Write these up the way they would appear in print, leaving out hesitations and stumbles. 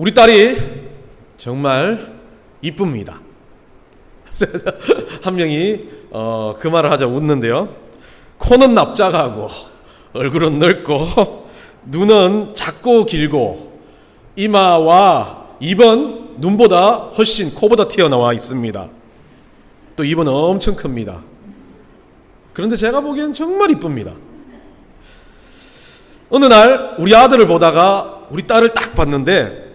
우리 딸이 정말 이쁩니다. 한 명이 그 말을 하자 웃는데요. 코는 납작하고 얼굴은 넓고 눈은 작고 길고 이마와 입은 눈보다 훨씬 코보다 튀어나와 있습니다. 또 입은 엄청 큽니다. 그런데 제가 보기엔 정말 이쁩니다. 어느 날 우리 아들을 보다가 우리 딸을 딱 봤는데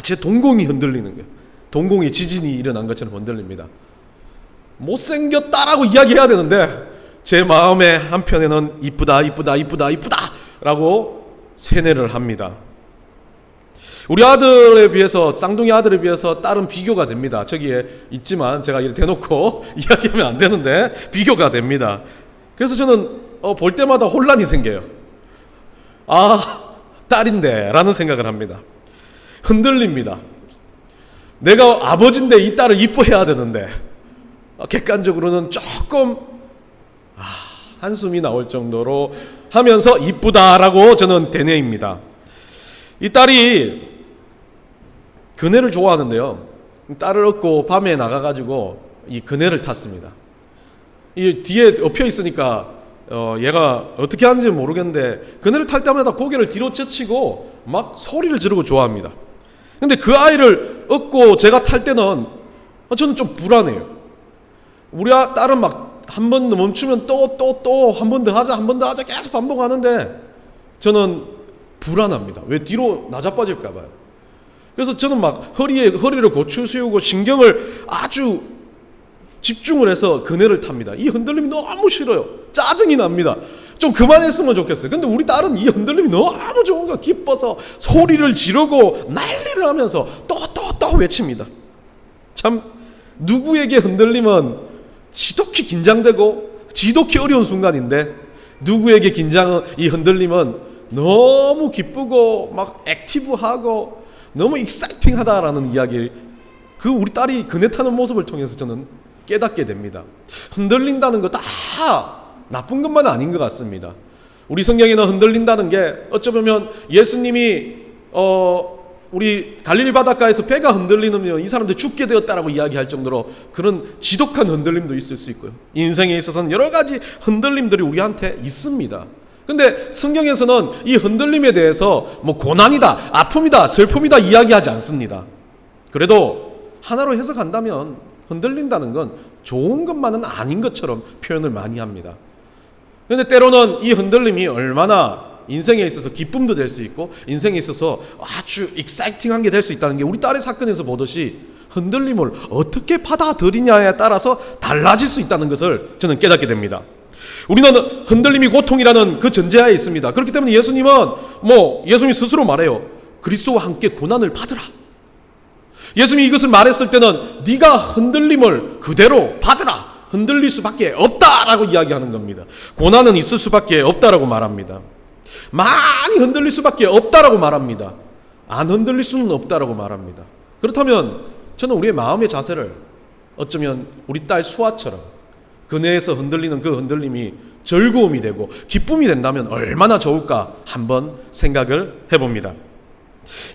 제 동공이 흔들리는 거예요. 동공에 지진이 일어난 것처럼 흔들립니다. 못생겼다라고 이야기해야 되는데 제 마음의 한편에는 이쁘다 라고 세뇌를 합니다. 우리 아들에 비해서, 쌍둥이 아들에 비해서 딸은 비교가 됩니다. 저기에 있지만 제가 이렇게 대놓고 이야기하면 안 되는데 비교가 됩니다. 그래서 저는 볼 때마다 혼란이 생겨요. 딸인데 라는 생각을 합니다. 흔들립니다. 내가 아버지인데 이 딸을 이뻐해야 되는데 객관적으로는 조금 한숨이 나올 정도로 하면서 이쁘다라고 저는 되뇌입니다. 이 딸이 그네를 좋아하는데요. 딸을 얻고 밤에 나가가지고 이 그네를 탔습니다. 이 뒤에 엎여 있으니까 얘가 어떻게 하는지 모르겠는데 그네를 탈 때마다 고개를 뒤로 젖히고 막 소리를 지르고 좋아합니다. 근데 그 아이를 얻고 제가 탈 때는 저는 좀 불안해요. 우리 딸은 막 한 번 멈추면 또 한 번 더 하자 계속 반복하는데 저는 불안합니다. 왜 뒤로 나자빠질까 봐요. 그래서 저는 막 허리를 고추 세우고 신경을 아주 집중을 해서 그네를 탑니다. 이 흔들림이 너무 싫어요. 짜증이 납니다. 좀 그만했으면 좋겠어요. 근데 우리 딸은 이 흔들림이 너무 좋은 거야. 기뻐서 소리를 지르고 난리를 하면서 또 외칩니다. 참 누구에게 흔들림은 지독히 긴장되고 지독히 어려운 순간인데 누구에게 이 흔들림은 너무 기쁘고 막 액티브하고 너무 익사이팅하다라는 이야기를 우리 딸이 그네 타는 모습을 통해서 저는 깨닫게 됩니다. 흔들린다는 거 다 나쁜 것만 아닌 것 같습니다. 우리 성경에는 흔들린다는 게 어쩌면 예수님이 우리 갈릴리 바닷가에서 배가 흔들리면 이 사람들 죽게 되었다라고 이야기할 정도로 그런 지독한 흔들림도 있을 수 있고요. 인생에 있어서는 여러 가지 흔들림들이 우리한테 있습니다. 근데 성경에서는 이 흔들림에 대해서 고난이다, 아픔이다, 슬픔이다 이야기하지 않습니다. 그래도 하나로 해석한다면 흔들린다는 건 좋은 것만은 아닌 것처럼 표현을 많이 합니다. 그런데 때로는 이 흔들림이 얼마나 인생에 있어서 기쁨도 될 수 있고 인생에 있어서 아주 익사이팅한 게 될 수 있다는 게 우리 딸의 사건에서 보듯이 흔들림을 어떻게 받아들이냐에 따라서 달라질 수 있다는 것을 저는 깨닫게 됩니다. 우리는 흔들림이 고통이라는 그 전제하에 있습니다. 그렇기 때문에 예수님은 예수님이 스스로 말해요. 그리스도와 함께 고난을 받으라. 예수님이 이것을 말했을 때는 네가 흔들림을 그대로 받으라. 흔들릴 수밖에 없다라고 이야기하는 겁니다. 고난은 있을 수밖에 없다라고 말합니다. 많이 흔들릴 수밖에 없다라고 말합니다. 안 흔들릴 수는 없다라고 말합니다. 그렇다면 저는 우리의 마음의 자세를 어쩌면 우리 딸 수아처럼 그네에서 흔들리는 그 흔들림이 즐거움이 되고 기쁨이 된다면 얼마나 좋을까 한번 생각을 해봅니다.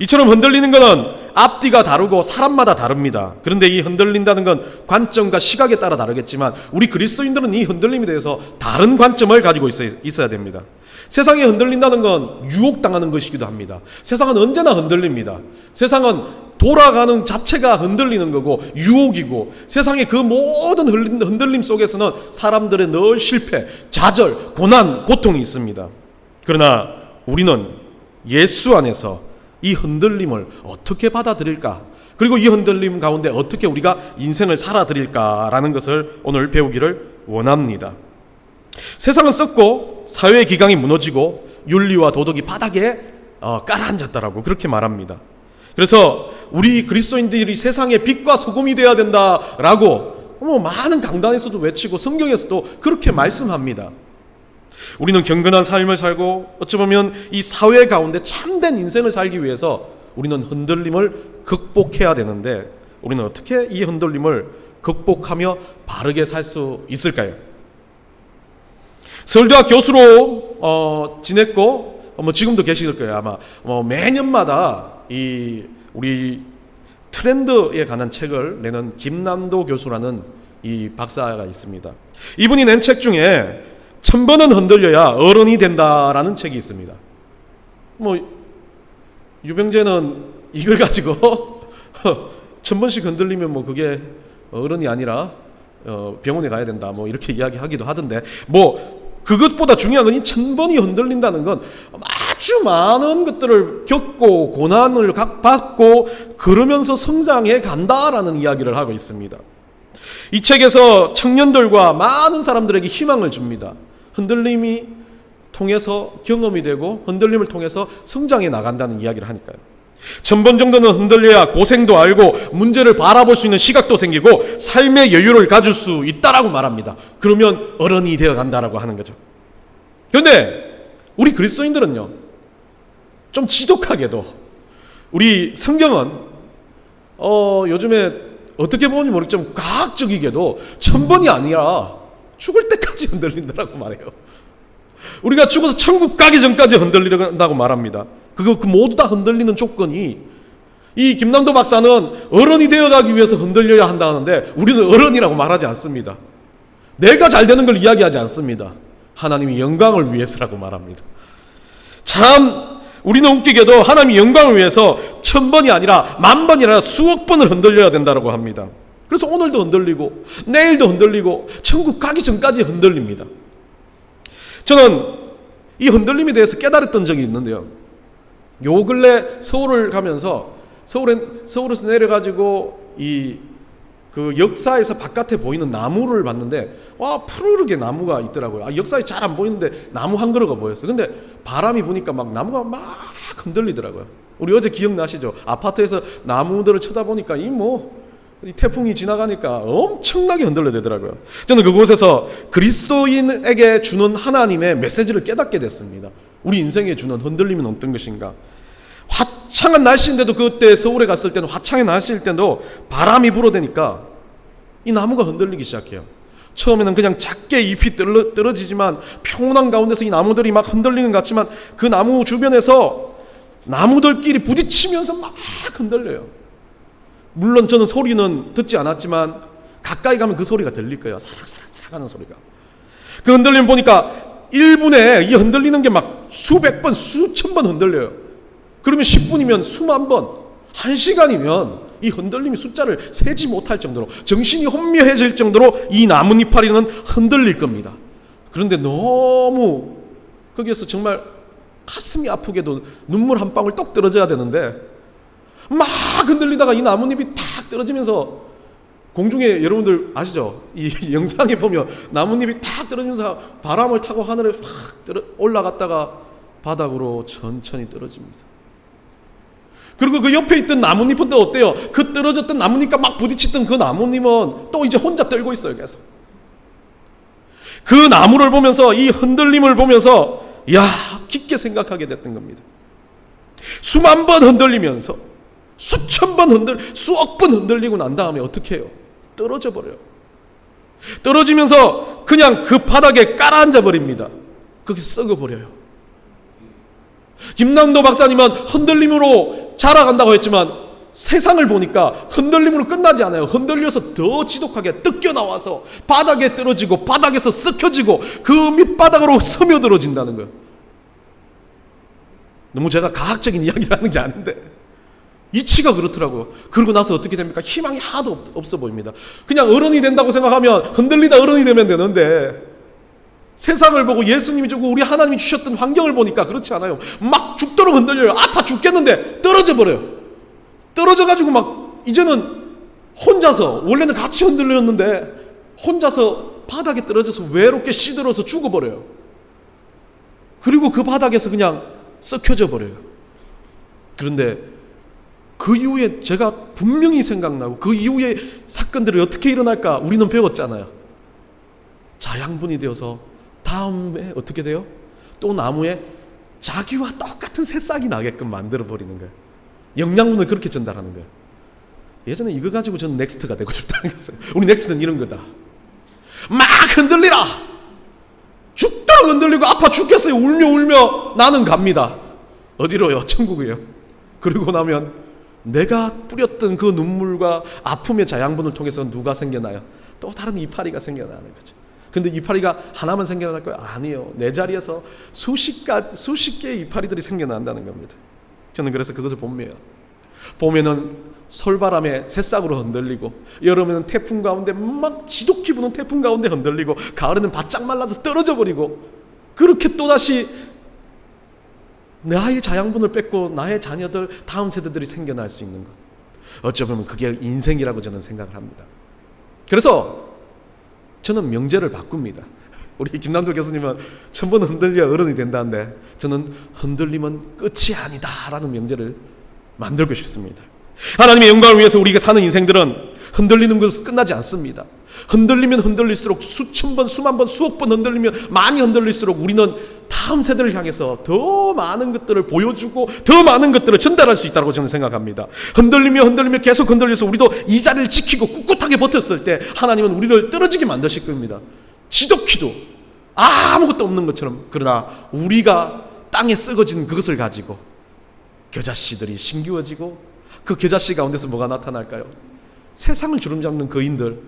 이처럼 흔들리는 것은 앞뒤가 다르고 사람마다 다릅니다. 그런데 이 흔들린다는 건 관점과 시각에 따라 다르겠지만 우리 그리스도인들은 이 흔들림에 대해서 다른 관점을 가지고 있어야 됩니다. 세상에 흔들린다는 건 유혹당하는 것이기도 합니다. 세상은 언제나 흔들립니다. 세상은 돌아가는 자체가 흔들리는 거고 유혹이고 세상의 그 모든 흔들림 속에서는 사람들의 늘 실패, 좌절, 고난, 고통이 있습니다. 그러나 우리는 예수 안에서 이 흔들림을 어떻게 받아들일까? 그리고 이 흔들림 가운데 어떻게 우리가 인생을 살아드릴까라는 것을 오늘 배우기를 원합니다. 세상은 썩고 사회의 기강이 무너지고 윤리와 도덕이 바닥에 깔아앉았다라고 그렇게 말합니다. 그래서 우리 그리스도인들이 세상의 빛과 소금이 되어야 된다라고 많은 강단에서도 외치고 성경에서도 그렇게 말씀합니다. 우리는 경건한 삶을 살고 어쩌면 이 사회 가운데 참된 인생을 살기 위해서 우리는 흔들림을 극복해야 되는데 우리는 어떻게 이 흔들림을 극복하며 바르게 살 수 있을까요? 서울대학 교수로 지냈고 지금도 계실 거예요. 아마 매년마다 이 우리 트렌드에 관한 책을 내는 김남도 교수라는 이 박사가 있습니다. 이분이 낸 책 중에 1000번은 흔들려야 어른이 된다라는 책이 있습니다. 뭐 유병재는 이걸 가지고 1000번씩 흔들리면 뭐 그게 어른이 아니라 병원에 가야 된다 뭐 이렇게 이야기하기도 하던데, 뭐 그것보다 중요한 건 이 1000번이 흔들린다는 건 아주 많은 것들을 겪고 고난을 받고 그러면서 성장해 간다라는 이야기를 하고 있습니다. 이 책에서 청년들과 많은 사람들에게 희망을 줍니다. 흔들림이 통해서 경험이 되고 흔들림을 통해서 성장해 나간다는 이야기를 하니까요. 1000번 정도는 흔들려야 고생도 알고 문제를 바라볼 수 있는 시각도 생기고 삶의 여유를 가질 수 있다라고 말합니다. 그러면 어른이 되어 간다라고 하는 거죠. 그런데 우리 그리스도인들은요, 좀 지독하게도 우리 성경은 요즘에 어떻게 보는지 모르겠지만 과학적이게도 1000번이 아니라 죽을 때까지 흔들린다라고 말해요. 우리가 죽어서 천국 가기 전까지 흔들린다고 말합니다. 그 모두 다 흔들리는 조건이, 이 김남도 박사는 어른이 되어가기 위해서 흔들려야 한다 하는데 우리는 어른이라고 말하지 않습니다. 내가 잘 되는 걸 이야기하지 않습니다. 하나님이 영광을 위해서라고 말합니다. 참 우리는 웃기게도 하나님이 영광을 위해서 1000번이 아니라 10,000번이 아니라 수억 번을 흔들려야 된다고 합니다. 그래서 오늘도 흔들리고 내일도 흔들리고 천국 가기 전까지 흔들립니다. 저는 이 흔들림에 대해서 깨달았던 적이 있는데요. 요 근래 서울을 가면서 서울에서 내려가지고 그 역사에서 바깥에 보이는 나무를 봤는데, 와, 푸르르게 나무가 있더라고요. 역사에 잘 안 보이는데 나무 한 그루가 보였어요. 근데 바람이 부니까 막 나무가 막 흔들리더라고요. 우리 어제 기억나시죠? 아파트에서 나무들을 쳐다보니까 이 태풍이 지나가니까 엄청나게 흔들려대더라고요. 저는 그곳에서 그리스도인에게 주는 하나님의 메시지를 깨닫게 됐습니다. 우리 인생에 주는 흔들림은 어떤 것인가? 화창한 날씨인데도, 그때 서울에 갔을 때는 화창한 날씨일 때도 바람이 불어대니까 이 나무가 흔들리기 시작해요. 처음에는 그냥 작게 잎이 떨어지지만 평온한 가운데서 이 나무들이 막 흔들리는 것 같지만 그 나무 주변에서 나무들끼리 부딪히면서 막 흔들려요. 물론 저는 소리는 듣지 않았지만 가까이 가면 그 소리가 들릴 거예요. 사락사락 하는 소리가. 그 흔들림 보니까 1분에 이 흔들리는 게 막 수백 번, 수천 번 흔들려요. 그러면 10분이면 수만 번, 1시간이면 이 흔들림이 숫자를 세지 못할 정도로, 정신이 혼미해질 정도로 이 나뭇잎파리는 흔들릴 겁니다. 그런데 너무 거기에서 정말 가슴이 아프게도 눈물 한 방울 똑 떨어져야 되는데 막 흔들리다가 이 나뭇잎이 탁 떨어지면서, 공중에 여러분들 아시죠? 이 영상에 보면 나뭇잎이 탁 떨어지면서 바람을 타고 하늘에 확 올라갔다가 바닥으로 천천히 떨어집니다. 그리고 그 옆에 있던 나뭇잎은 또 어때요? 그 떨어졌던 나뭇잎과 막 부딪혔던 그 나뭇잎은 또 이제 혼자 떨고 있어요. 계속 그 나무를 보면서, 이 흔들림을 보면서 깊게 생각하게 됐던 겁니다. 수만 번 흔들리면서 수천 번 수억 번 흔들리고 난 다음에 어떻게 해요? 떨어져 버려요. 떨어지면서 그냥 그 바닥에 깔아앉아 버립니다. 거기서 썩어 버려요. 김남도 박사님은 흔들림으로 자라간다고 했지만 세상을 보니까 흔들림으로 끝나지 않아요. 흔들려서 더 지독하게 뜯겨 나와서 바닥에 떨어지고 바닥에서 썩혀지고 그 밑바닥으로 스며들어진다는 거예요. 너무 제가 과학적인 이야기를 하는 게 아닌데 이치가 그렇더라고요. 그러고 나서 어떻게 됩니까? 희망이 하나도 없어 보입니다. 그냥 어른이 된다고 생각하면 흔들리다 어른이 되면 되는데, 세상을 보고 예수님이 주고 우리 하나님이 주셨던 환경을 보니까 그렇지 않아요. 막 죽도록 흔들려요. 아파 죽겠는데 떨어져 버려요. 떨어져가지고 막 이제는 혼자서, 원래는 같이 흔들렸는데 혼자서 바닥에 떨어져서 외롭게 시들어서 죽어버려요. 그리고 그 바닥에서 그냥 썩혀져 버려요. 그런데 그 이후에 제가 분명히 생각나고, 그 이후에 사건들이 어떻게 일어날까 우리는 배웠잖아요. 자양분이 되어서 다음에 어떻게 돼요? 또 나무에 자기와 똑같은 새싹이 나게끔 만들어버리는 거예요. 영양분을 그렇게 전달하는 거예요. 예전에 이거 가지고 저는 넥스트가 되고 싶다는 거였어요. 우리 넥스트는 이런 거다. 막 흔들리라! 죽도록 흔들리고 아파 죽겠어요. 울며 나는 갑니다. 어디로요? 천국이에요. 그러고 나면 내가 뿌렸던 그 눈물과 아픔의 자양분을 통해서 누가 생겨나요? 또 다른 이파리가 생겨나는 거죠. 근데 이파리가 하나만 생겨날 거예요? 아니에요. 내 자리에서 수십 개의 이파리들이 생겨난다는 겁니다. 저는 그래서 그것을 봄이에요. 봄에는 솔바람에 새싹으로 흔들리고, 여름에는 태풍 가운데 막 지독히 부는 태풍 가운데 흔들리고, 가을에는 바짝 말라서 떨어져 버리고, 그렇게 또다시 나의 자양분을 뺏고 나의 자녀들, 다음 세대들이 생겨날 수 있는 것, 어쩌면 그게 인생이라고 저는 생각을 합니다. 그래서 저는 명제를 바꿉니다. 우리 김남조 교수님은 1000번 흔들려야 어른이 된다는데, 저는 흔들림은 끝이 아니다 라는 명제를 만들고 싶습니다. 하나님의 영광을 위해서 우리가 사는 인생들은 흔들리는 것으로 끝나지 않습니다. 흔들리면 흔들릴수록 수천 번, 수만 번, 수억 번 흔들리면 많이 흔들릴수록 우리는 다음 세대를 향해서 더 많은 것들을 보여주고 더 많은 것들을 전달할 수 있다고 저는 생각합니다. 흔들리며 계속 흔들려서 우리도 이 자리를 지키고 꿋꿋하게 버텼을 때 하나님은 우리를 떨어지게 만드실 겁니다. 지독히도 아무것도 없는 것처럼. 그러나 우리가 땅에 썩어진 그것을 가지고 겨자씨들이 심기워지고, 그 겨자씨 가운데서 뭐가 나타날까요? 세상을 주름잡는 거인들,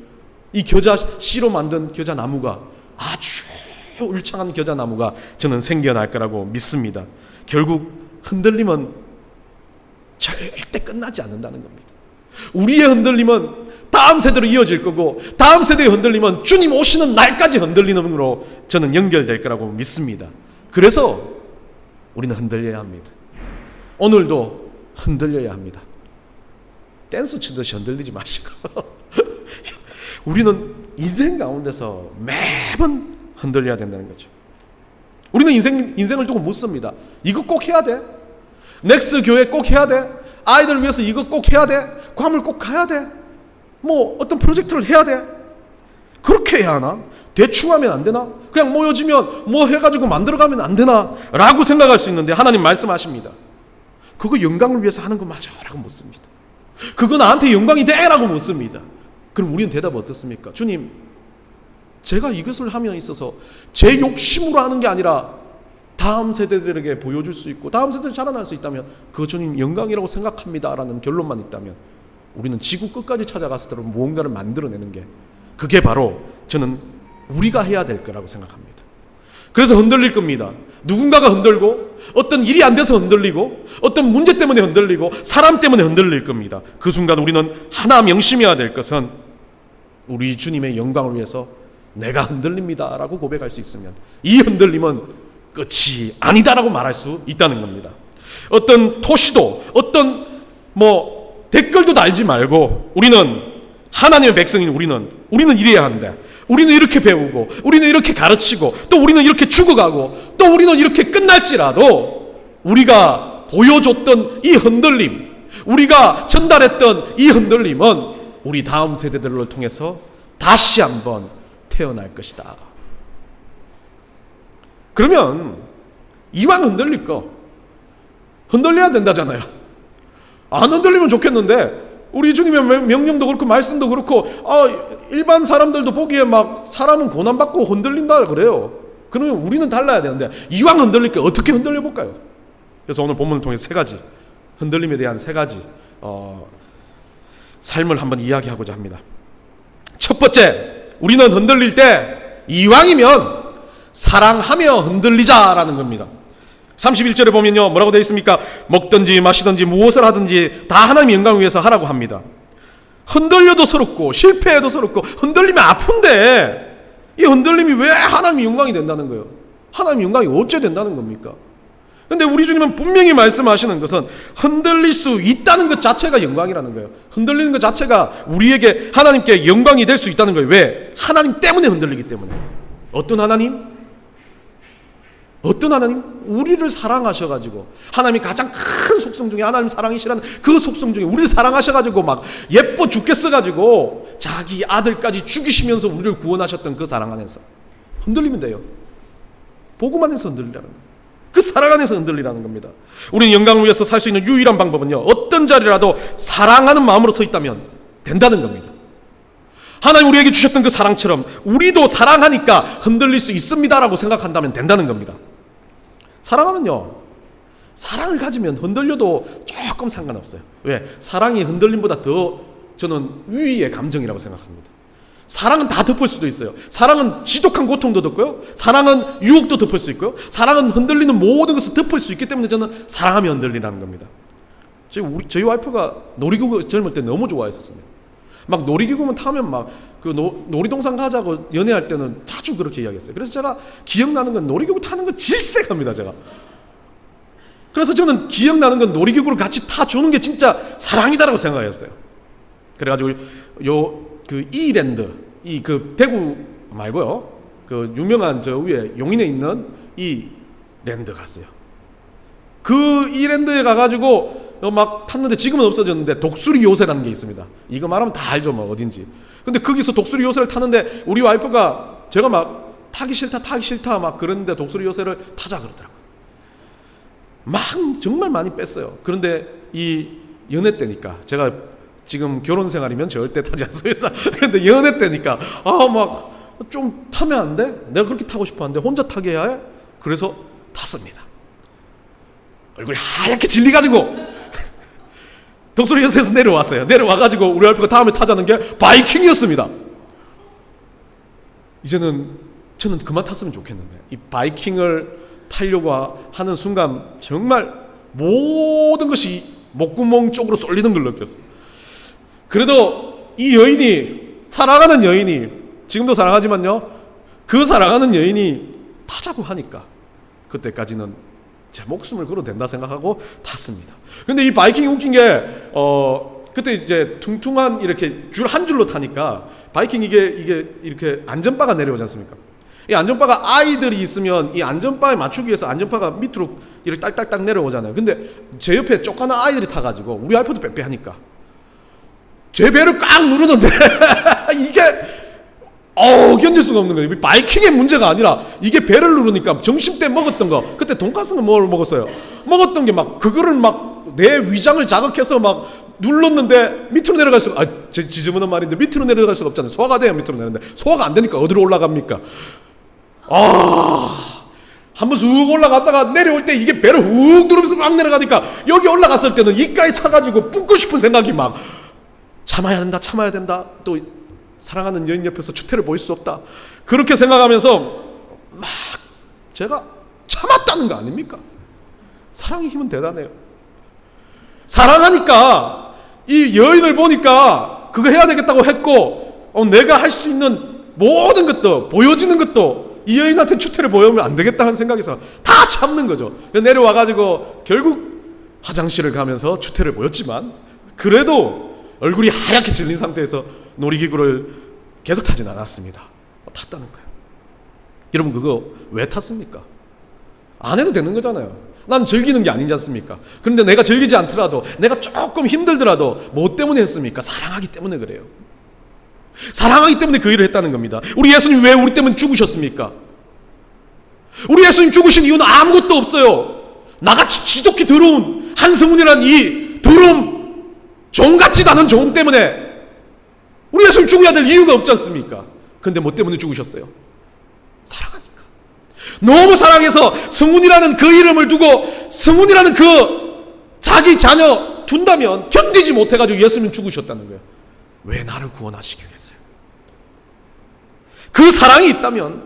이 겨자씨로 만든 겨자나무가, 아주 울창한 겨자나무가 저는 생겨날 거라고 믿습니다. 결국 흔들림은 절대 끝나지 않는다는 겁니다. 우리의 흔들림은 다음 세대로 이어질 거고, 다음 세대의 흔들림은 주님 오시는 날까지 흔들리는 으로 저는 연결될 거라고 믿습니다. 그래서 우리는 흔들려야 합니다. 오늘도 흔들려야 합니다. 댄스 치듯이 흔들리지 마시고 우리는 인생 가운데서 매번 흔들려야 된다는 거죠. 우리는 인생을 두고 묻습니다. 이거 꼭 해야 돼? 넥스 교회 꼭 해야 돼? 아이들 위해서 이거 꼭 해야 돼? 괌을 꼭 가야 돼? 뭐 어떤 프로젝트를 해야 돼? 그렇게 해야 하나? 대충 하면 안 되나? 그냥 모여지면 뭐 해가지고 만들어가면 안 되나? 라고 생각할 수 있는데, 하나님 말씀하십니다. 그거 영광을 위해서 하는 거 맞아? 라고 묻습니다. 그거 나한테 영광이 돼? 라고 묻습니다. 그럼 우리는 대답 어떻습니까? 주님, 제가 이것을 함에 있어서 제 욕심으로 하는 게 아니라 다음 세대들에게 보여줄 수 있고 다음 세대들이 자라날 수 있다면 그거 주님 영광이라고 생각합니다 라는 결론만 있다면, 우리는 지구 끝까지 찾아갔을 때 무언가를 만들어내는 게, 그게 바로 저는 우리가 해야 될 거라고 생각합니다. 그래서 흔들릴 겁니다. 누군가가 흔들고, 어떤 일이 안 돼서 흔들리고, 어떤 문제 때문에 흔들리고, 사람 때문에 흔들릴 겁니다. 그 순간 우리는 하나 명심해야 될 것은, 우리 주님의 영광을 위해서 내가 흔들립니다 라고 고백할 수 있으면 이 흔들림은 끝이 아니다라고 말할 수 있다는 겁니다. 어떤 토시도, 어떤 댓글도 달지 말고, 우리는 하나님의 백성인 우리는 이래야 한다. 우리는 이렇게 배우고, 우리는 이렇게 가르치고, 또 우리는 이렇게 죽어가고, 또 우리는 이렇게 끝날지라도 우리가 보여줬던 이 흔들림, 우리가 전달했던 이 흔들림은 우리 다음 세대들을 통해서 다시 한번 태어날 것이다. 그러면 이왕 흔들릴 거 흔들려야 된다잖아요. 안 흔들리면 좋겠는데, 우리 주님의 명령도 그렇고 말씀도 그렇고, 일반 사람들도 보기에 막 사람은 고난받고 흔들린다 그래요. 그러면 우리는 달라야 되는데, 이왕 흔들릴 게 어떻게 흔들려 볼까요? 그래서 오늘 본문을 통해 세 가지, 흔들림에 대한 세 가지 삶을 한번 이야기하고자 합니다. 첫 번째, 우리는 흔들릴 때 이왕이면 사랑하며 흔들리자라는 겁니다. 31절에 보면요, 뭐라고 되어 있습니까? 먹든지 마시든지 무엇을 하든지 다 하나님의 영광을 위해서 하라고 합니다. 흔들려도 서럽고 실패해도 서럽고 흔들리면 아픈데, 이 흔들림이 왜 하나님의 영광이 된다는 거예요? 하나님의 영광이 어째 된다는 겁니까? 근데 우리 주님은 분명히 말씀하시는 것은 흔들릴 수 있다는 것 자체가 영광이라는 거예요. 흔들리는 것 자체가 우리에게 하나님께 영광이 될 수 있다는 거예요. 왜? 하나님 때문에 흔들리기 때문에. 어떤 하나님? 우리를 사랑하셔가지고, 하나님이 가장 큰 속성 중에 하나님 사랑이시라는 그 속성 중에 우리를 사랑하셔가지고 막 예뻐 죽겠어가지고 자기 아들까지 죽이시면서 우리를 구원하셨던 그 사랑 안에서 흔들리면 돼요. 보고만 해서 흔들리라는 거예요. 그 사랑 안에서 흔들리라는 겁니다. 우리는 영광을 위해서 살 수 있는 유일한 방법은요, 어떤 자리라도 사랑하는 마음으로 서 있다면 된다는 겁니다. 하나님 우리에게 주셨던 그 사랑처럼 우리도 사랑하니까 흔들릴 수 있습니다라고 생각한다면 된다는 겁니다. 사랑하면요, 사랑을 가지면 흔들려도 조금 상관없어요. 왜? 사랑이 흔들림보다 더 저는 위의 감정이라고 생각합니다. 사랑은 다 덮을 수도 있어요. 사랑은 지독한 고통도 덮고요. 사랑은 유혹도 덮을 수 있고요. 사랑은 흔들리는 모든 것을 덮을 수 있기 때문에 저는 사랑하면 흔들리라는 겁니다. 저희 와이프가 놀이기구 젊을 때 너무 좋아했었습니다. 막 놀이기구만 타면 막 그 놀이동산 가자고 연애할 때는 자주 그렇게 이야기했어요. 그래서 제가 기억나는 건 놀이기구 타는 건 질색합니다, 제가. 그래서 저는 기억나는 건 놀이기구를 같이 타주는 게 진짜 사랑이다라고 생각했어요. 그래가지고 그 이랜드, 그 대구 말고요, 그 유명한 저 위에 용인에 있는 이 랜드 갔어요. 그 이랜드에 가가지고 막 탔는데 지금은 없어졌는데 독수리 요새라는 게 있습니다. 이거 말하면 다 알죠, 뭐 어딘지. 근데 거기서 독수리 요새를 탔는데 우리 와이프가 제가 막 타기 싫다 막 그랬는데 독수리 요새를 타자 그러더라고요. 막 정말 많이 뺐어요. 그런데 이 연애 때니까, 제가 지금 결혼 생활이면 절대 타지 않습니다. 근데 연애 때니까 막 좀 타면 안 돼? 내가 그렇게 타고 싶었는데 혼자 타게 해야 해? 그래서 탔습니다. 얼굴이 하얗게 질리가지고 독수리 요새에서 내려왔어요. 내려와가지고 우리 와이프가 다음에 타자는 게 바이킹이었습니다. 이제는 저는 그만 탔으면 좋겠는데, 이 바이킹을 타려고 하는 순간 정말 모든 것이 목구멍 쪽으로 쏠리는 걸 느꼈어요. 그래도 이 여인이, 사랑하는 여인이, 지금도 사랑하지만요, 그 사랑하는 여인이 타자고 하니까 그때까지는 제 목숨을 걸어도 된다 생각하고 탔습니다. 근데 이 바이킹이 웃긴 게 그때 이제 퉁퉁한 이렇게 줄 한 줄로 타니까 바이킹 이게 이렇게 안전바가 내려오지 않습니까? 이 안전바가 아이들이 있으면 이 안전바에 맞추기 위해서 안전바가 밑으로 이렇게 딸딸딱 내려오잖아요. 근데 제 옆에 쪼까나 아이들이 타가지고 우리 와이프도 빼빼하니까 제 배를 꽉 누르는데 이게 견딜 수가 없는 거예요. 바이킹의 문제가 아니라 이게 배를 누르니까 점심 때 먹었던 거, 그때 돈가스는 뭘 먹었어요? 먹었던 게 막 그거를 막 내 위장을 자극해서 막 눌렀는데 밑으로 내려갈 수가, 지저분한 말인데 밑으로 내려갈 수가 없잖아요. 소화가 돼야 밑으로 내려가는데 소화가 안 되니까 어디로 올라갑니까? 한번 쑥 올라갔다가 내려올 때 이게 배를 훅 누르면서 막 내려가니까 여기 올라갔을 때는 이까지 타가지고 뿜고 싶은 생각이 막 참아야 된다. 또 사랑하는 여인 옆에서 추태를 보일 수 없다. 그렇게 생각하면서 막 제가 참았다는 거 아닙니까? 사랑의 힘은 대단해요. 사랑하니까 이 여인을 보니까 그거 해야 되겠다고 했고, 내가 할 수 있는 모든 것도, 보여지는 것도 이 여인한테 추태를 보여주면 안 되겠다는 생각에서 다 참는 거죠. 내려와가지고 결국 화장실을 가면서 추태를 보였지만 그래도 얼굴이 하얗게 질린 상태에서 놀이기구를 계속 타진 않았습니다. 탔다는 거예요. 여러분, 그거 왜 탔습니까? 안 해도 되는 거잖아요. 난 즐기는 게 아니지 않습니까? 그런데 내가 즐기지 않더라도, 내가 조금 힘들더라도 뭐 때문에 했습니까? 사랑하기 때문에 그래요. 사랑하기 때문에 그 일을 했다는 겁니다. 우리 예수님 왜 우리 때문에 죽으셨습니까? 우리 예수님 죽으신 이유는 아무것도 없어요. 나같이 지독히 더러운 한승훈이란 이 더러운 종 같지도 않은 종 때문에 우리 예수님 죽어야 될 이유가 없지 않습니까? 근데 뭐 때문에 죽으셨어요? 사랑하니까. 너무 사랑해서 승훈이라는 그 이름을 두고 승훈이라는 그 자기 자녀 둔다면 견디지 못해가지고 예수님 죽으셨다는 거예요. 왜 나를 구원하시기 위해서요? 그 사랑이 있다면,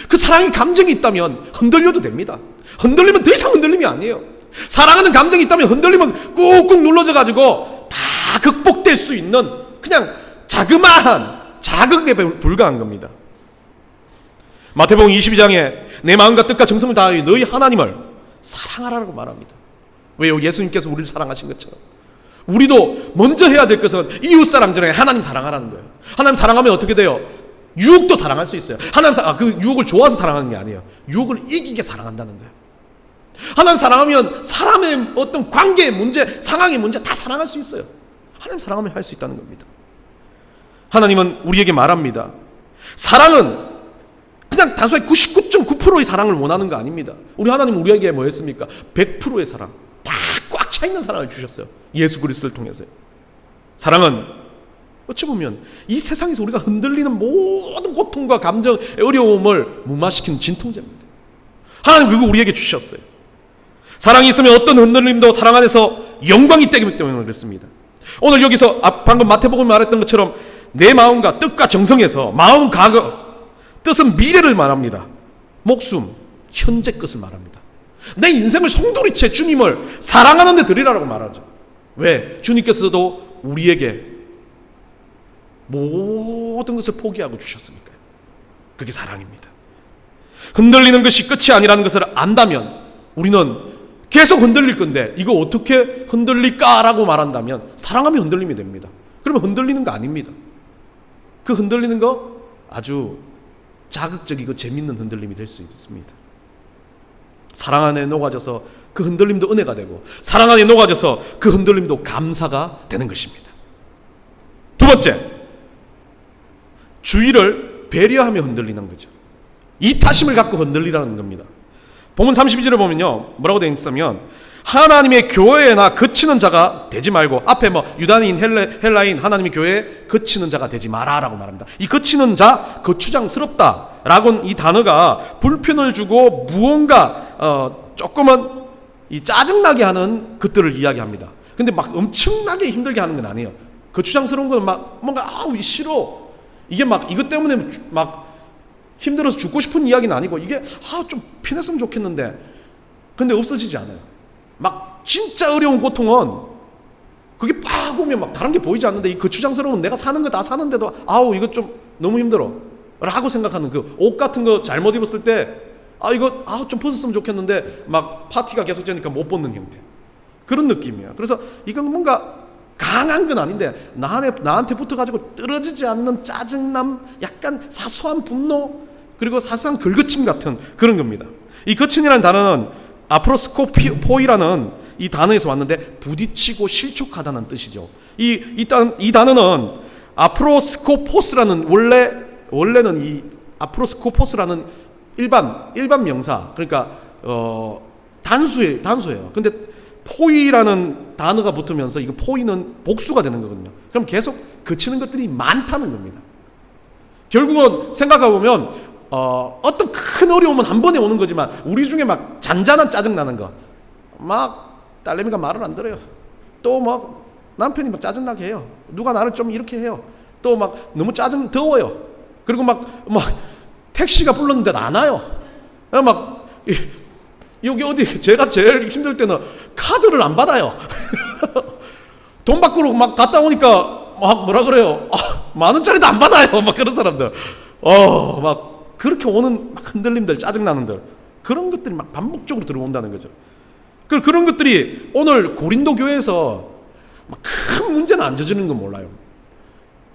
그 사랑의 감정이 있다면 흔들려도 됩니다. 흔들리면 더 이상 흔들림이 아니에요. 사랑하는 감정이 있다면 흔들리면 꾹꾹 눌러져가지고 다 극복될 수 있는 그냥 자그마한 자극에 불과한 겁니다. 마태복음 22장에 내 마음과 뜻과 정성을 다하여 너희 하나님을 사랑하라고 말합니다. 왜요? 예수님께서 우리를 사랑하신 것처럼 우리도 먼저 해야 될 것은 이웃사람 전에 하나님 사랑하라는 거예요. 하나님 사랑하면 어떻게 돼요? 유혹도 사랑할 수 있어요. 하나님 그 유혹을 좋아서 사랑하는 게 아니에요. 유혹을 이기게 사랑한다는 거예요. 하나님 사랑하면 사람의 어떤 관계의 문제, 상황의 문제 다 사랑할 수 있어요. 하나님 사랑하면 할 수 있다는 겁니다. 하나님은 우리에게 말합니다. 사랑은 그냥 단순히 99.9%의 사랑을 원하는 거 아닙니다. 우리 하나님은 우리에게 뭐 했습니까? 100%의 사랑, 다 꽉 차 있는 사랑을 주셨어요. 예수 그리스도를 통해서요. 사랑은 어찌 보면 이 세상에서 우리가 흔들리는 모든 고통과 감정, 어려움을 무마시키는 진통제입니다. 하나님 그거 우리에게 주셨어요. 사랑이 있으면 어떤 흔들림도 사랑 안에서 영광이 되기 때문에 그렇습니다. 오늘 여기서 방금 마태복음에 말했던 것처럼 내 마음과 뜻과 정성에서 마음 과거, 뜻은 미래를 말합니다. 목숨, 현재 것을 말합니다. 내 인생을 송두리째 주님을 사랑하는 데 드리라고 말하죠. 왜? 주님께서도 우리에게 모든 것을 포기하고 주셨으니까요. 그게 사랑입니다. 흔들리는 것이 끝이 아니라는 것을 안다면 우리는 계속 흔들릴 건데 이거 어떻게 흔들릴까라고 말한다면 사랑하면 흔들림이 됩니다. 그러면 흔들리는 거 아닙니다. 그 흔들리는 거 아주 자극적이고 재밌는 흔들림이 될 수 있습니다. 사랑 안에 녹아져서 그 흔들림도 은혜가 되고 사랑 안에 녹아져서 그 흔들림도 감사가 되는 것입니다. 두 번째, 주의를 배려하며 흔들리는 거죠. 이타심을 갖고 흔들리라는 겁니다. 본문 32절을 보면요, 뭐라고 되어 있냐면 하나님의 교회나 그치는 자가 되지 말고, 앞에 뭐 유다인 헬라인 하나님의 교회에 그치는 자가 되지 마라라고 말합니다. 이 그치는 자, 거추장스럽다라고 이 단어가 불편을 주고 무언가 조금은 이 짜증나게 하는 것들을 이야기합니다. 근데 막 엄청나게 힘들게 하는 건 아니에요. 거추장스러운 건 막 뭔가 싫어, 이게 막 이것 때문에 막 힘들어서 죽고 싶은 이야기는 아니고, 이게 좀 피냈으면 좋겠는데 근데 없어지지 않아요. 막 진짜 어려운 고통은 그게 빡 오면 막 다른 게 보이지 않는데, 이 거추장스러운 내가 사는 거 다 사는데도 이거 좀 너무 힘들어 라고 생각하는 그 옷 같은 거 잘못 입었을 때 이거 좀 벗었으면 좋겠는데 막 파티가 계속 되니까 못 벗는 형태, 그런 느낌이에요. 그래서 이건 뭔가 강한 건 아닌데 나한테 붙어가지고 떨어지지 않는 짜증남, 약간 사소한 분노, 그리고 사소한 걸거침 같은 그런 겁니다. 이 거친이라는 단어는 아프로스코포이라는 이 단어에서 왔는데 부딪히고 실족하다는 뜻이죠. 이 단어는 아프로스코포스라는 원래는 이 아프로스코포스라는 일반 명사, 그러니까 단수예요. 근데 포이라는 단어가 붙으면서 이거 포이는 복수가 되는 거거든요. 그럼 계속 거치는 것들이 많다는 겁니다. 결국은 생각해 보면 어떤 큰 어려움은 한 번에 오는 거지만 우리 중에 막 잔잔한 짜증 나는 거, 막 딸내미가 말을 안 들어요. 또 막 남편이 막 짜증나게 해요. 누가 나를 좀 이렇게 해요. 또 막 너무 더워요. 그리고 막 택시가 불렀는데 안 와요. 막 여기 어디 제가 제일 힘들 때는 카드를 안 받아요. 돈 밖으로 막 갔다 오니까 막 뭐라 그래요. 10,000원짜리도 안 받아요. 막 그런 사람들. 막 그렇게 오는 막 흔들림들, 짜증나는들, 그런 것들이 막 반복적으로 들어온다는 거죠. 그런 것들이 오늘 고린도 교회에서 막 큰 문제는 안 저지르는 건 몰라요.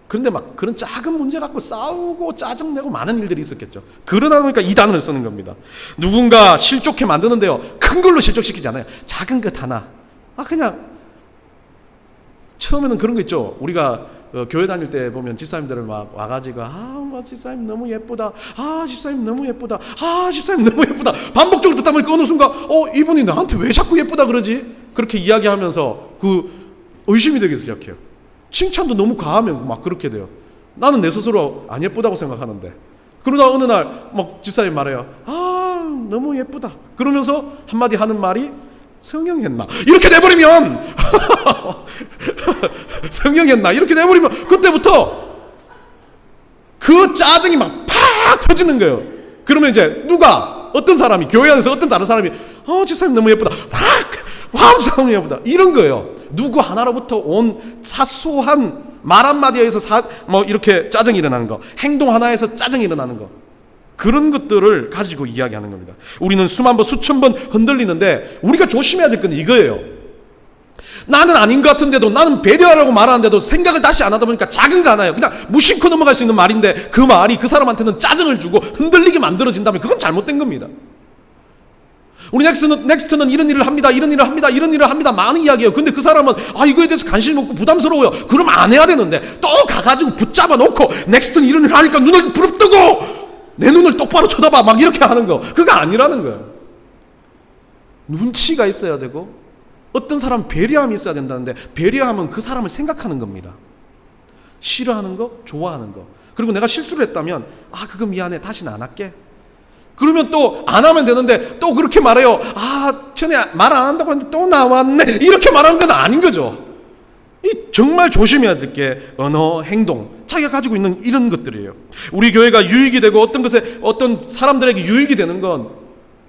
그런데 막 그런 작은 문제 갖고 싸우고 짜증내고 많은 일들이 있었겠죠. 그러다 보니까 이 단어를 쓰는 겁니다. 누군가 실족해 만드는데요, 큰 걸로 실족시키지 않아요. 작은 것 하나, 그냥 처음에는 그런 거 있죠. 우리가 교회 다닐 때 보면 집사님들을 막 와가지고 집사님 너무 예쁘다, 집사님 너무 예쁘다, 집사님 너무 예쁘다 반복적으로 듣다 보니까 어느 순간 이분이 나한테 왜 자꾸 예쁘다 그러지? 그렇게 이야기하면서 그 의심이 되기 시작해요. 칭찬도 너무 과하면 막 그렇게 돼요. 나는 내 스스로 안 예쁘다고 생각하는데, 그러다 어느 날 막 집사님 말해요. 너무 예쁘다 그러면서 한마디 하는 말이 성형했나 이렇게 돼버리면 성형했나 이렇게 돼버리면 그때부터 그 짜증이 막 팍 터지는 거예요. 그러면 이제 어떤 사람이, 교회 안에서 어떤 다른 사람이 집사님 너무 예쁘다, 집사님 예쁘다, 이런 거예요. 누구 하나로부터 온 사소한 말 한마디에서 이렇게 짜증이 일어나는 거, 행동 하나에서 짜증이 일어나는 거, 그런 것들을 가지고 이야기하는 겁니다. 우리는 수만 번, 수천 번 흔들리는데 우리가 조심해야 될 건 이거예요. 나는 아닌 것 같은데도, 나는 배려하라고 말하는데도 생각을 다시 안 하다 보니까 작은 거 하나예요. 그냥 무심코 넘어갈 수 있는 말인데 그 말이 그 사람한테는 짜증을 주고 흔들리게 만들어진다면 그건 잘못된 겁니다. 우리 넥스트는 이런 일을 합니다, 이런 일을 합니다, 이런 일을 합니다, 많은 이야기예요. 근데 그 사람은 이거에 대해서 관심이 없고 부담스러워요. 그럼 안 해야 되는데 또 가가지고 붙잡아 놓고 넥스트는 이런 일을 하니까 눈을 부릅뜨고 내 눈을 똑바로 쳐다봐 막 이렇게 하는 거, 그거 아니라는 거예요. 눈치가 있어야 되고 어떤 사람 배려함이 있어야 된다는데, 배려함은 그 사람을 생각하는 겁니다. 싫어하는 거, 좋아하는 거. 그리고 내가 실수를 했다면 그거 미안해, 다시는 안 할게. 그러면 또 안 하면 되는데 또 그렇게 말해요. 아, 전에 말 안 한다고 했는데 또 나왔네. 이렇게 말하는 건 아닌 거죠. 이 정말 조심해야 될 게 언어, 행동, 자기가 가지고 있는 이런 것들이에요. 우리 교회가 유익이 되고 어떤 것에 어떤 사람들에게 유익이 되는 건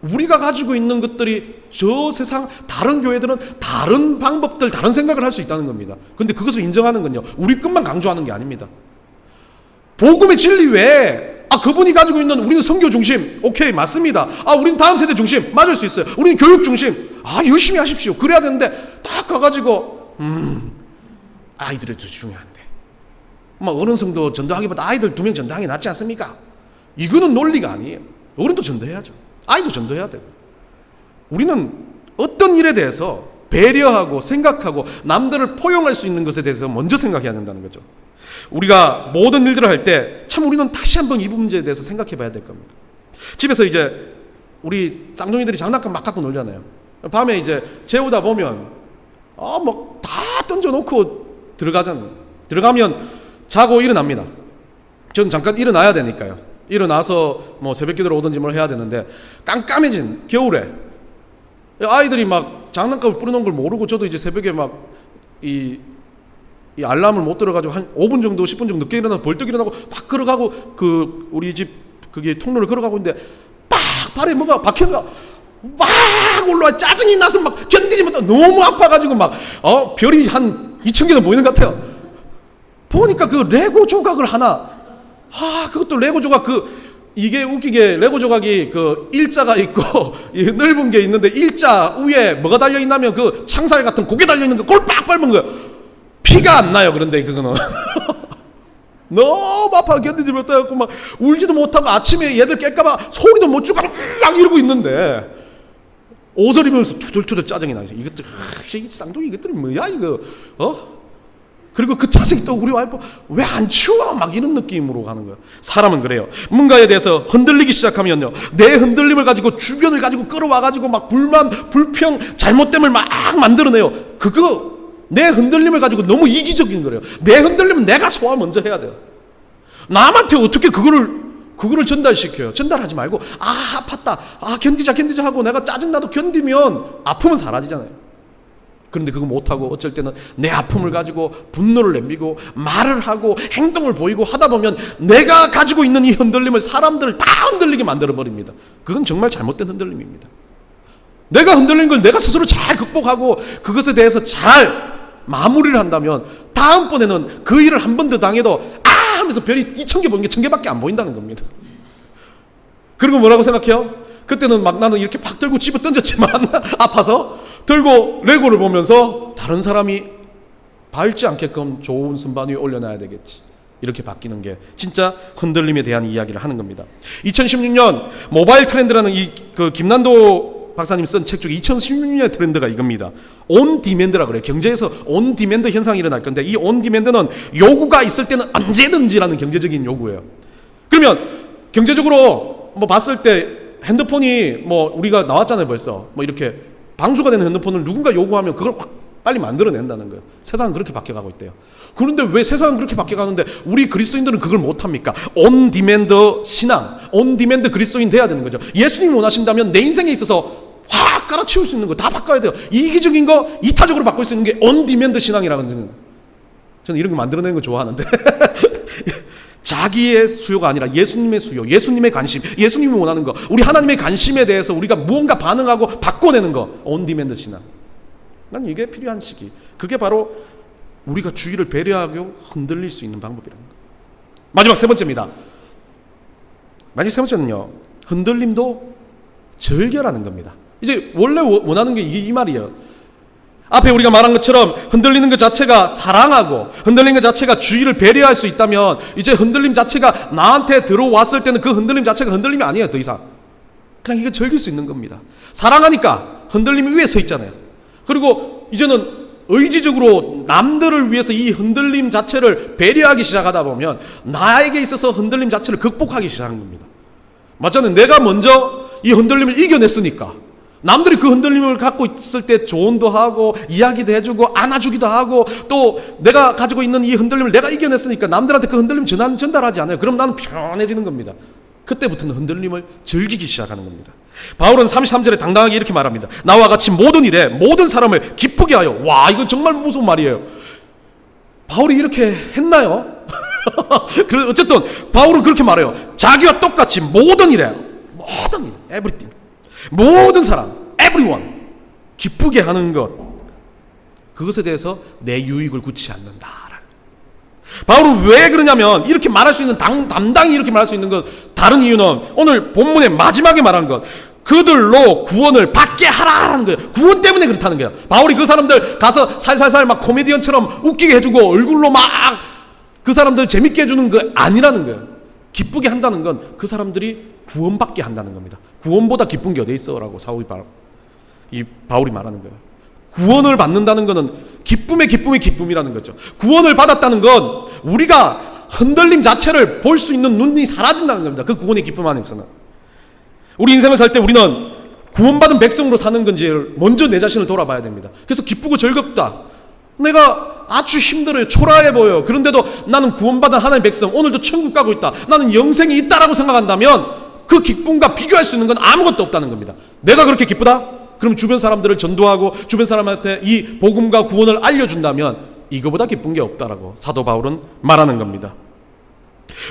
우리가 가지고 있는 것들이 저 세상 다른 교회들은 다른 방법들, 다른 생각을 할 수 있다는 겁니다. 그런데 그것을 인정하는 건요, 우리 것만 강조하는 게 아닙니다. 복음의 진리 외에 그분이 가지고 있는 우리는 선교 중심, 오케이, 맞습니다. 우리는 다음 세대 중심, 맞을 수 있어요. 우리는 교육 중심, 열심히 하십시오. 그래야 되는데 딱 가가지고 아이들이 더 중요한데 어른성도 전도하기보다 아이들 2명 전도하는 게 낫지 않습니까? 이거는 논리가 아니에요. 어른도 전도해야죠. 아이도 전도해야 되고. 우리는 어떤 일에 대해서 배려하고 생각하고 남들을 포용할 수 있는 것에 대해서 먼저 생각해야 된다는 거죠. 우리가 모든 일들을 할 때 참 우리는 다시 한번 이 문제에 대해서 생각해 봐야 될 겁니다. 집에서 이제 우리 쌍둥이들이 장난감 막 갖고 놀잖아요. 밤에 이제 재우다 보면 다 던져놓고 들어가면 자고 일어납니다. 저는 잠깐 일어나야 되니까요. 일어나서 새벽기도를 오든지 뭘 해야 되는데 깜깜해진 겨울에 아이들이 막 장난감을 뿌려놓은 걸 모르고 저도 이제 새벽에 이 알람을 못 들어가지고 한 5분 정도 10분 정도 늦게 일어나서 벌떡 일어나고 막 걸어가고 우리 집 그게 통로를 걸어가고 있는데 빡 발에 뭐가 박혀가 막 올라와 짜증이 나서 막 견디지 못하고 너무 아파가지고 별이 한 2,000개도 보이는 것 같아요. 보니까 그 레고 조각을 하나 그것도 레고 조각 이게 웃기게 레고 조각이 일자가 있고 넓은 게 있는데 일자 위에 뭐가 달려있냐면 창살 같은 고개 달려있는 거 그걸 빡 밟은 거예요. 피가 안 나요. 그런데 그거는 너무 아파 견디지 못해갖고 막 울지도 못하고 아침에 얘들 깰까봐 소리도 못 주고 막 이러고 있는데 옷을 입으면서 투덜투덜 짜증이 나죠. 이것들 이 쌍둥이 이것들이 뭐야 이거 그리고 그 짜증이 또 우리 와이프 왜 안 치워 막 이런 느낌으로 가는 거예요. 사람은 그래요. 뭔가에 대해서 흔들리기 시작하면요, 내 흔들림을 가지고 주변을 가지고 끌어와가지고 막 불만, 불평, 잘못됨을 막 만들어내요. 내 흔들림을 가지고 너무 이기적인 거래요. 내 흔들림은 내가 소화 먼저 해야 돼요. 남한테 어떻게 그거를 전달시켜요. 전달하지 말고 아팠다, 견디자 하고 내가 짜증나도 견디면 아픔은 사라지잖아요. 그런데 그거 못하고 어쩔 때는 내 아픔을 가지고 분노를 내미고 말을 하고 행동을 보이고 하다 보면 내가 가지고 있는 이 흔들림을 사람들을 다 흔들리게 만들어버립니다. 그건 정말 잘못된 흔들림입니다. 내가 흔들린 걸 내가 스스로 잘 극복하고 그것에 대해서 잘 마무리를 한다면 다음번에는 그 일을 한 번 더 당해도 하면서 별이 2,000개 보이는 게 1,000개밖에 안 보인다는 겁니다. 그리고 뭐라고 생각해요? 그때는 나는 이렇게 팍 들고 집어 던졌지만 아파서 들고 레고를 보면서 다른 사람이 밟지 않게끔 좋은 선반 위에 올려놔야 되겠지. 이렇게 바뀌는 게 진짜 흔들림에 대한 이야기를 하는 겁니다. 2016년 모바일 트렌드라는 김난도 박사님 쓴 책 중에 2016년의 트렌드가 이겁니다. 온 디맨드라고 그래요. 경제에서 온 디맨드 현상이 일어날 건데 이 온 디맨드는 요구가 있을 때는 언제든지라는 경제적인 요구예요. 그러면 경제적으로 봤을 때 핸드폰이 우리가 나왔잖아요. 벌써 이렇게 방수가 되는 핸드폰을 누군가 요구하면 그걸 확 빨리 만들어낸다는 거예요. 세상은 그렇게 바뀌어가고 있대요. 그런데 왜 세상은 그렇게 바뀌어가는데 우리 그리스도인들은 그걸 못합니까? 온 디맨드 신앙, 온 디맨드 그리스도인 돼야 되는 거죠. 예수님이 원하신다면 내 인생에 있어서 확 깔아치울 수 있는 거 다 바꿔야 돼요. 이기적인 거 이타적으로 바꿀 수 있는 게 온 디맨드 신앙이라는 거예요. 저는 이런 거 만들어내는 거 좋아하는데 자기의 수요가 아니라 예수님의 수요, 예수님의 관심, 예수님이 원하는 거, 우리 하나님의 관심에 대해서 우리가 무언가 반응하고 바꿔내는 거, 온 디맨드 신앙. 난 이게 필요한 시기. 그게 바로 우리가 주위를 배려하고 흔들릴 수 있는 방법이라는 거예요. 마지막 세 번째입니다. 마지막 세 번째는요, 흔들림도 절결하는 겁니다. 이제 원래 원하는 게 이 말이에요. 앞에 우리가 말한 것처럼 흔들리는 것 자체가 사랑하고 흔들리는 것 자체가 주위를 배려할 수 있다면 이제 흔들림 자체가 나한테 들어왔을 때는 그 흔들림 자체가 흔들림이 아니에요. 더 이상 그냥 이거 즐길 수 있는 겁니다. 사랑하니까 흔들림이 위에 서 있잖아요. 그리고 이제는 의지적으로 남들을 위해서 이 흔들림 자체를 배려하기 시작하다 보면 나에게 있어서 흔들림 자체를 극복하기 시작하는 겁니다. 맞잖아요. 내가 먼저 이 흔들림을 이겨냈으니까 남들이 그 흔들림을 갖고 있을 때 조언도 하고 이야기도 해주고 안아주기도 하고 또 내가 가지고 있는 이 흔들림을 내가 이겨냈으니까 남들한테 그 흔들림 전달하지 않아요. 그럼 나는 편해지는 겁니다. 그때부터는 흔들림을 즐기기 시작하는 겁니다. 바울은 33절에 당당하게 이렇게 말합니다. 나와 같이 모든 일에 모든 사람을 기쁘게 하여. 와, 이거 정말 무서운 말이에요. 바울이 이렇게 했나요? 어쨌든 바울은 그렇게 말해요. 자기와 똑같이 모든 일에, 모든 일, everything, 모든 사람, everyone 기쁘게 하는 것, 그것에 대해서 내 유익을 굳지 않는다. 바울은 왜 그러냐면, 이렇게 말할 수 있는, 담당히 이렇게 말할 수 있는 것, 다른 이유는 오늘 본문의 마지막에 말한 것, 그들로 구원을 받게 하라라는 거예요. 구원 때문에 그렇다는 거예요. 바울이 그 사람들 가서 살살살 막 코미디언처럼 웃기게 해주고 얼굴로 막 그 사람들 재밌게 해주는 거 아니라는 거예요. 기쁘게 한다는 건 그 사람들이 구원받게 한다는 겁니다. 구원보다 기쁜 게 어디 있어? 라고 바울이 말하는 거예요. 구원을 받는다는 것은 기쁨의 기쁨이라는 거죠. 구원을 받았다는 건 우리가 흔들림 자체를 볼 수 있는 눈이 사라진다는 겁니다. 그 구원의 기쁨 안에서는. 우리 인생을 살 때 우리는 구원받은 백성으로 사는 건지를 먼저 내 자신을 돌아봐야 됩니다. 그래서 기쁘고 즐겁다. 내가 아주 힘들어요. 초라해 보여요. 그런데도 나는 구원받은 하나님의 백성, 오늘도 천국 가고 있다. 나는 영생이 있다라고 생각한다면 그 기쁨과 비교할 수 있는 건 아무것도 없다는 겁니다. 내가 그렇게 기쁘다? 그럼 주변 사람들을 전도하고 주변 사람한테 이 복음과 구원을 알려준다면 이거보다 기쁜 게 없다라고 사도 바울은 말하는 겁니다.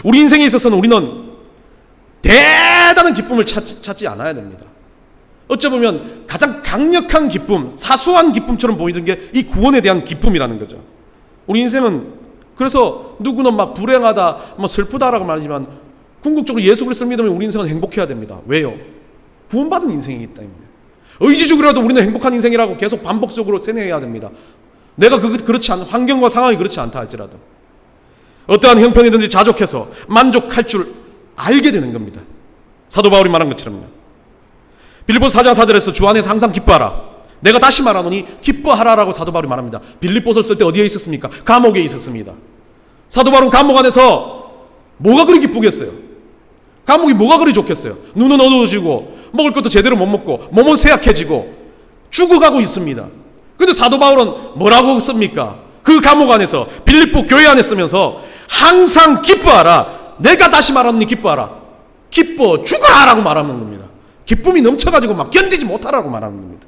우리 인생에 있어서는 우리는 대단한 기쁨을 찾지 않아야 됩니다. 어쩌면 가장 강력한 기쁨, 사소한 기쁨처럼 보이는 게 이 구원에 대한 기쁨이라는 거죠. 우리 인생은 그래서 누구는 막 불행하다, 뭐 슬프다라고 말하지만 궁극적으로 예수 그리스도를 믿으면 우리 인생은 행복해야 됩니다. 왜요? 구원받은 인생이기 때문에. 의지적으로라도 우리는 행복한 인생이라고 계속 반복적으로 세뇌해야 됩니다. 내가 그렇지 않은 환경과 상황이 그렇지 않다 할지라도 어떠한 형편이든지 자족해서 만족할 줄 알게 되는 겁니다. 사도 바울이 말한 것처럼요. 빌립보서 4장 4절에서 주 안에서 항상 기뻐하라. 내가 다시 말하노니 기뻐하라라고 사도 바울이 말합니다. 빌립보서를 쓸 때 어디에 있었습니까? 감옥에 있었습니다. 사도 바울은 감옥 안에서 뭐가 그리 기쁘겠어요? 감옥이 뭐가 그리 좋겠어요? 눈은 어두워지고 먹을 것도 제대로 못 먹고 몸은 쇠약해지고 죽어가고 있습니다. 근데 사도 바울은 뭐라고 씁니까? 그 감옥 안에서 빌립보 교회 안에 쓰면서 항상 기뻐하라. 내가 다시 말하노니 기뻐하라. 기뻐 죽어라라고 말하는 겁니다. 기쁨이 넘쳐가지고 막 견디지 못하라고 말하는 겁니다.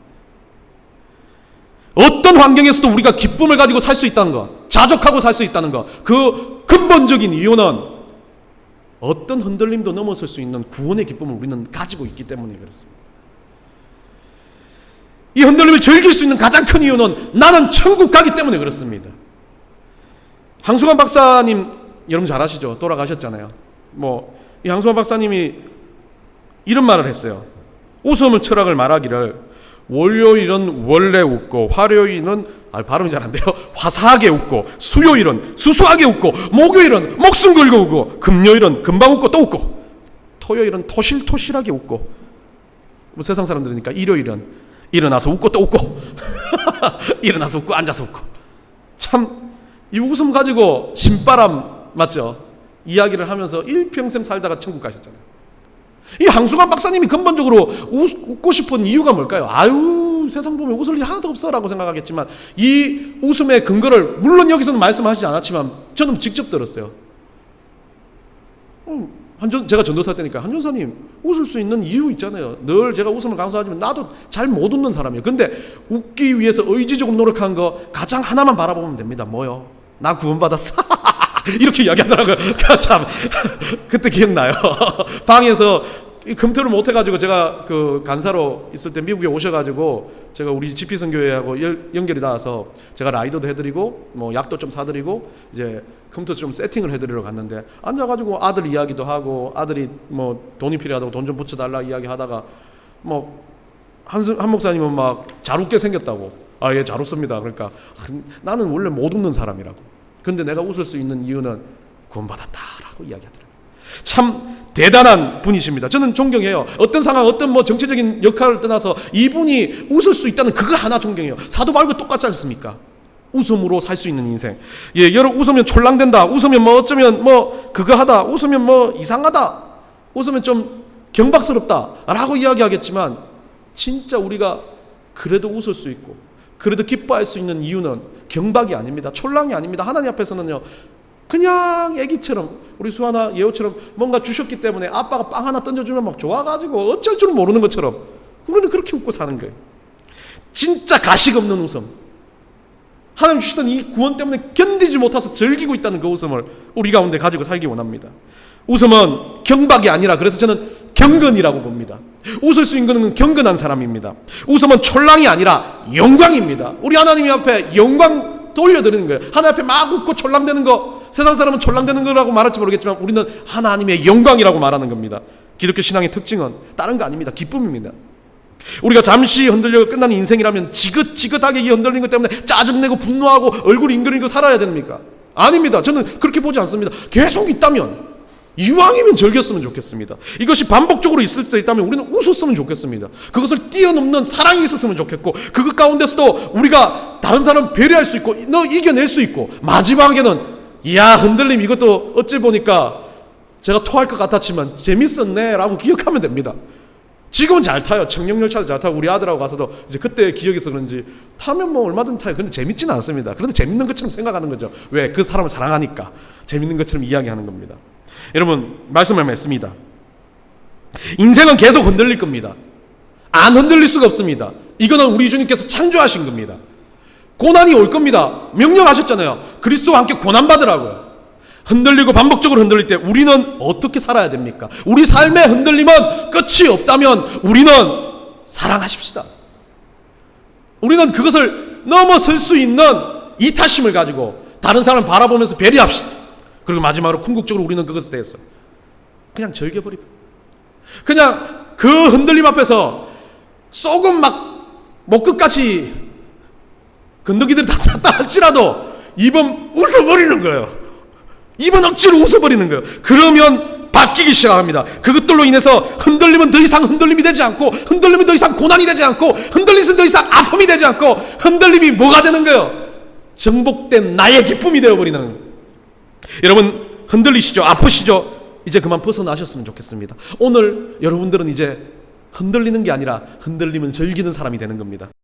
어떤 환경에서도 우리가 기쁨을 가지고 살 수 있다는 것, 자족하고 살 수 있다는 것, 그 근본적인 이유는 어떤 흔들림도 넘어설 수 있는 구원의 기쁨을 우리는 가지고 있기 때문에 그렇습니다. 이 흔들림을 즐길 수 있는 가장 큰 이유는 나는 천국 가기 때문에 그렇습니다. 항수관 박사님 여러분 잘 아시죠? 돌아가셨잖아요. 이 항수관 박사님이 이런 말을 했어요. 웃음의 철학을 말하기를 월요일은 원래 웃고, 화요일은 발음이 잘 안 돼요. 화사하게 웃고, 수요일은 수수하게 웃고, 목요일은 목숨 걸고 웃고, 금요일은 금방 웃고 또 웃고, 토요일은 토실토실하게 웃고, 세상 사람들이니까 일요일은 일어나서 웃고 또 웃고 일어나서 웃고 앉아서 웃고. 참 이 웃음 가지고 신바람 맞죠? 이야기를 하면서 일평생 살다가 천국 가셨잖아요. 이 항수관 박사님이 근본적으로 웃고 싶은 이유가 뭘까요? 아유, 세상 보면 웃을 일 하나도 없어라고 생각하겠지만 이 웃음의 근거를 물론 여기서는 말씀하시지 않았지만 저는 직접 들었어요. 제가 전도사 때니까 한전사님 웃을 수 있는 이유 있잖아요. 늘 제가 웃음을 강조하지만 나도 잘 못 웃는 사람이에요. 근데 웃기 위해서 의지적으로 노력한 거 가장 하나만 바라보면 됩니다. 뭐요? 나 구원받았어. 이렇게 이야기하더라고요. 참 그때 기억나요. 방에서 금토를 못 해가지고 제가 그 간사로 있을 때 미국에 오셔가지고 제가 우리 지피선교회하고 연결이 닿아서 제가 라이더도 해드리고 뭐 약도 좀 사드리고 이제 컴퓨터 좀 세팅을 해드리러 갔는데 앉아가지고 아들 이야기도 하고 아들이 뭐 돈이 필요하다고 돈 좀 붙여달라 이야기하다가 뭐 한 목사님은 막 잘 웃게 생겼다고. 아, 예, 잘 웃습니다. 그러니까 나는 원래 못 웃는 사람이라고. 근데 내가 웃을 수 있는 이유는 구원받았다라고 이야기하더라고요. 참 대단한 분이십니다. 저는 존경해요. 어떤 상황, 어떤 뭐 정치적인 역할을 떠나서 이분이 웃을 수 있다는 그거 하나 존경해요. 사도 바울과 똑같지 않습니까? 웃음으로 살 수 있는 인생. 예, 여러분 웃으면 촐랑된다. 웃으면 뭐 어쩌면 뭐 그거 하다. 웃으면 뭐 이상하다. 웃으면 좀 경박스럽다라고 이야기하겠지만 진짜 우리가 그래도 웃을 수 있고 그래도 기뻐할 수 있는 이유는 경박이 아닙니다. 촐랑이 아닙니다. 하나님 앞에서는요 그냥 애기처럼, 우리 수아나 예호처럼 뭔가 주셨기 때문에 아빠가 빵 하나 던져주면 막 좋아가지고 어쩔 줄 모르는 것처럼 우리는 그렇게 웃고 사는 거예요. 진짜 가식 없는 웃음. 하나님 주시던 이 구원 때문에 견디지 못해서 즐기고 있다는 그 웃음을 우리 가운데 가지고 살기 원합니다. 웃음은 경박이 아니라, 그래서 저는 경건이라고 봅니다. 웃을 수 있는 것은 경건한 사람입니다. 웃음은 촐랑이 아니라 영광입니다. 우리 하나님 앞에 영광 돌려드리는 거예요. 하나님 앞에 막 웃고 촐랑대는 거, 세상 사람은 촐랑대는 거라고 말할지 모르겠지만 우리는 하나님의 영광이라고 말하는 겁니다. 기독교 신앙의 특징은 다른 거 아닙니다. 기쁨입니다. 우리가 잠시 흔들려 끝나는 인생이라면 지긋지긋하게 이 흔들리는 것 때문에 짜증내고 분노하고 얼굴 잉그리고 살아야 됩니까? 아닙니다. 저는 그렇게 보지 않습니다. 계속 있다면, 이왕이면 즐겼으면 좋겠습니다. 이것이 반복적으로 있을 수도 있다면 우리는 웃었으면 좋겠습니다. 그것을 뛰어넘는 사랑이 있었으면 좋겠고, 그것 가운데서도 우리가 다른 사람 배려할 수 있고 너 이겨낼 수 있고, 마지막에는 이야 흔들림 이것도 어찌 보니까 제가 토할 것 같았지만 재밌었네 라고 기억하면 됩니다. 지금은 잘 타요. 청룡열차도 잘 타고, 우리 아들하고 가서도 이제 그때 기억에서 그런지 타면 뭐 얼마든 타요. 근데 재밌지는 않습니다. 그런데 재밌는 것처럼 생각하는 거죠. 왜? 그 사람을 사랑하니까 재밌는 것처럼 이야기하는 겁니다. 여러분, 말씀을 맺습니다. 인생은 계속 흔들릴 겁니다. 안 흔들릴 수가 없습니다. 이거는 우리 주님께서 창조하신 겁니다. 고난이 올 겁니다. 명령하셨잖아요. 그리스도와 함께 고난받으라고요. 흔들리고 반복적으로 흔들릴 때 우리는 어떻게 살아야 됩니까? 우리 삶의 흔들림은 끝이 없다면 우리는 사랑하십시다. 우리는 그것을 넘어설 수 있는 이타심을 가지고 다른 사람을 바라보면서 배려합시다. 그리고 마지막으로 궁극적으로 우리는 그것에 대해서 그냥 즐겨버리고, 그냥 그 흔들림 앞에서 조금 막 목끝까지 건더기들이 다 찼다 할지라도 입은 웃어버리는 거예요. 입은 억지로 웃어버리는 거예요. 그러면 바뀌기 시작합니다. 그것들로 인해서 흔들림은 더 이상 흔들림이 되지 않고, 흔들림이 더 이상 고난이 되지 않고, 흔들림은 더 이상 아픔이 되지 않고, 흔들림이 뭐가 되는 거예요? 정복된 나의 기쁨이 되어버리는 거예요. 여러분, 흔들리시죠? 아프시죠? 이제 그만 벗어나셨으면 좋겠습니다. 오늘 여러분들은 이제 흔들리는 게 아니라 흔들림은 즐기는 사람이 되는 겁니다.